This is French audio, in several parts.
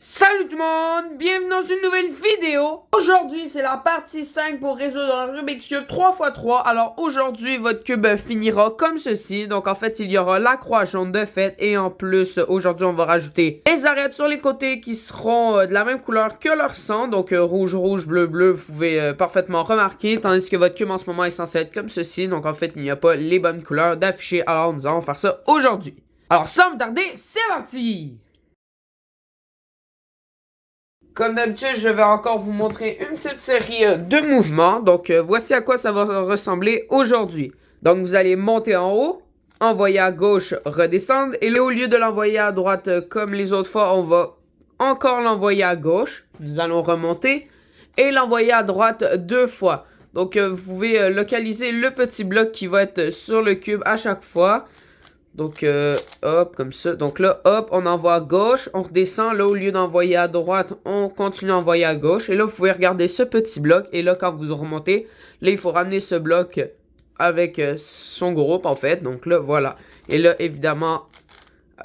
Salut tout le monde, bienvenue dans une nouvelle vidéo. Aujourd'hui, c'est la partie 5 pour résoudre un Rubik's Cube 3x3. Alors aujourd'hui, votre cube finira comme ceci. Donc en fait, il y aura la croix jaune de fait. Et en plus, aujourd'hui, on va rajouter les arêtes sur les côtés qui seront de la même couleur que leur sang. Donc rouge, rouge, bleu, bleu, vous pouvez parfaitement remarquer. Tandis que votre cube en ce moment est censé être comme ceci. Donc en fait, il n'y a pas les bonnes couleurs d'afficher. Alors nous allons faire ça aujourd'hui. Alors sans me tarder, c'est parti! Comme d'habitude, je vais encore vous montrer une petite série de mouvements. Donc, voici à quoi ça va ressembler aujourd'hui. Donc, vous allez monter en haut, envoyer à gauche, redescendre. Et là, au lieu de l'envoyer à droite comme les autres fois, on va encore l'envoyer à gauche. Nous allons remonter et l'envoyer à droite 2 fois. Donc, vous pouvez localiser le petit bloc qui va être sur le cube à chaque fois. Donc, hop, comme ça. Donc là, hop, on envoie à gauche, on redescend. Là, au lieu d'envoyer à droite, on continue à envoyer à gauche. Et là, vous pouvez regarder ce petit bloc. Et là, quand vous remontez, là, il faut ramener ce bloc avec son groupe, en fait. Donc là, voilà. Et là, évidemment,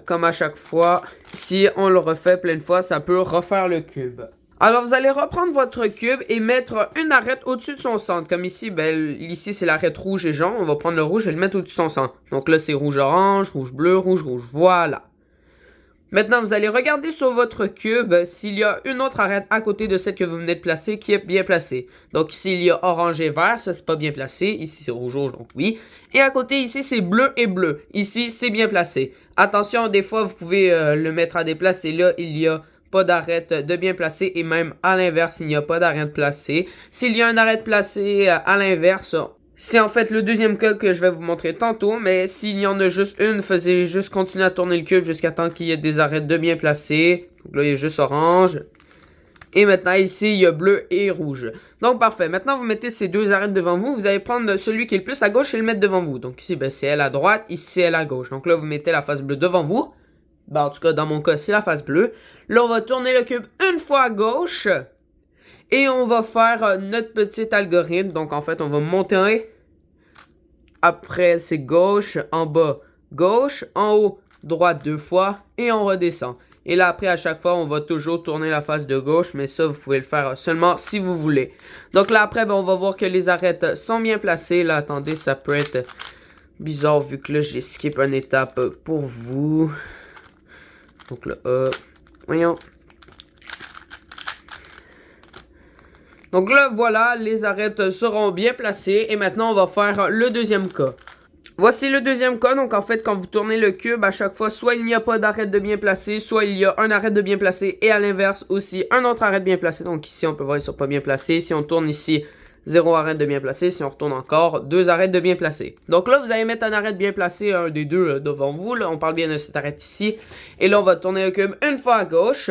comme à chaque fois, si on le refait plein de fois, ça peut refaire le cube. Alors, vous allez reprendre votre cube et mettre une arête au-dessus de son centre. Comme ici, ici c'est l'arête rouge et jaune. On va prendre le rouge et le mettre au-dessus de son centre. Donc là, c'est rouge-orange, rouge-bleu, rouge-rouge. Voilà. Maintenant, vous allez regarder sur votre cube s'il y a une autre arête à côté de celle que vous venez de placer qui est bien placée. Donc ici, il y a orange et vert, ça c'est pas bien placé. Ici, c'est rouge-rouge, donc oui. Et à côté, ici, c'est bleu et bleu. Ici, c'est bien placé. Attention, des fois, vous pouvez le mettre à déplacer. Là, il y a pas d'arête de bien placée et même à l'inverse, il n'y a pas d'arête placée. S'il y a une arête placée à l'inverse, c'est en fait le deuxième cas que je vais vous montrer tantôt, mais s'il y en a juste une, faisez juste continuer à tourner le cube jusqu'à temps qu'il y ait des arêtes de bien placées. Donc là, il y a juste orange. Et maintenant, ici, il y a bleu et rouge. Donc, parfait. Maintenant, vous mettez ces deux arêtes devant vous. Vous allez prendre celui qui est le plus à gauche et le mettre devant vous. Donc ici, c'est elle à droite, ici, c'est elle à gauche. Donc là, vous mettez la face bleue devant vous. En tout cas, dans mon cas, c'est la face bleue. Là, on va tourner le cube une fois à gauche. Et on va faire notre petit algorithme. Donc, en fait, on va monter. Après, c'est gauche, en bas, gauche, en haut, droite 2 fois. Et on redescend. Et là, après, à chaque fois, on va toujours tourner la face de gauche. Mais ça, vous pouvez le faire seulement si vous voulez. Donc là, après, on va voir que les arêtes sont bien placées. Là, attendez, ça peut être bizarre vu que là, j'ai skip une étape pour vous. Donc là, voyons. Donc là, voilà, les arêtes seront bien placées. Et maintenant, on va faire le deuxième cas. Voici le deuxième cas. Donc en fait, quand vous tournez le cube, à chaque fois, soit il n'y a pas d'arête de bien placée, soit il y a un arête de bien placé. Et à l'inverse aussi, un autre arête bien placé. Donc ici, on peut voir, ils sont pas bien placés. Si on tourne ici, 0 arête de bien placé. Si on retourne encore, 2 arêtes de bien placé. Donc là, vous allez mettre un arête bien placé, un des deux devant vous. Là, on parle bien de cette arête ici. Et là, on va tourner le cube une fois à gauche.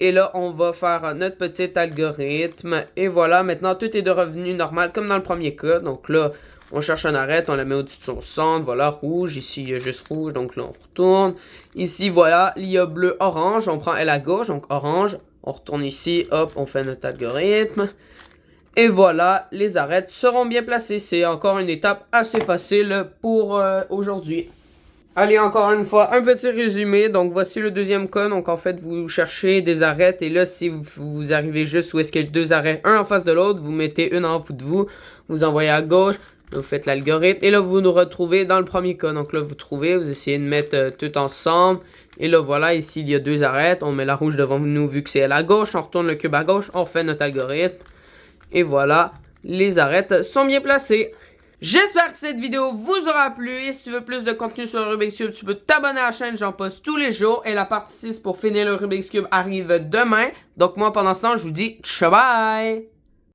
Et là, on va faire notre petit algorithme. Et voilà, maintenant, tout est de revenu normal, comme dans le premier cas. Donc là, on cherche un arête, on la met au-dessus de son centre. Voilà, rouge. Ici, il y a juste rouge. Donc là, on retourne. Ici, voilà, il y a bleu, orange. On prend elle à gauche, donc orange. On retourne ici, hop, on fait notre algorithme. Et voilà, les arêtes seront bien placées. C'est encore une étape assez facile pour aujourd'hui. Allez, encore une fois, un petit résumé. Donc, voici le deuxième cas. Donc, en fait, vous cherchez des arêtes. Et là, si vous arrivez juste où est-ce qu'il y a deux arêtes, un en face de l'autre, vous mettez une en dessous de vous. Vous envoyez à gauche. Vous faites l'algorithme. Et là, vous nous retrouvez dans le premier cas. Donc là, vous trouvez. Vous essayez de mettre tout ensemble. Et là, voilà. Ici, il y a deux arêtes. On met la rouge devant nous vu que c'est elle à gauche. On retourne le cube à gauche. On refait notre algorithme. Et voilà. Les arêtes sont bien placées. J'espère que cette vidéo vous aura plu et si tu veux plus de contenu sur le Rubik's Cube, tu peux t'abonner à la chaîne, j'en poste tous les jours et la partie 6 pour finir le Rubik's Cube arrive demain. Donc moi pendant ce temps, je vous dis ciao bye!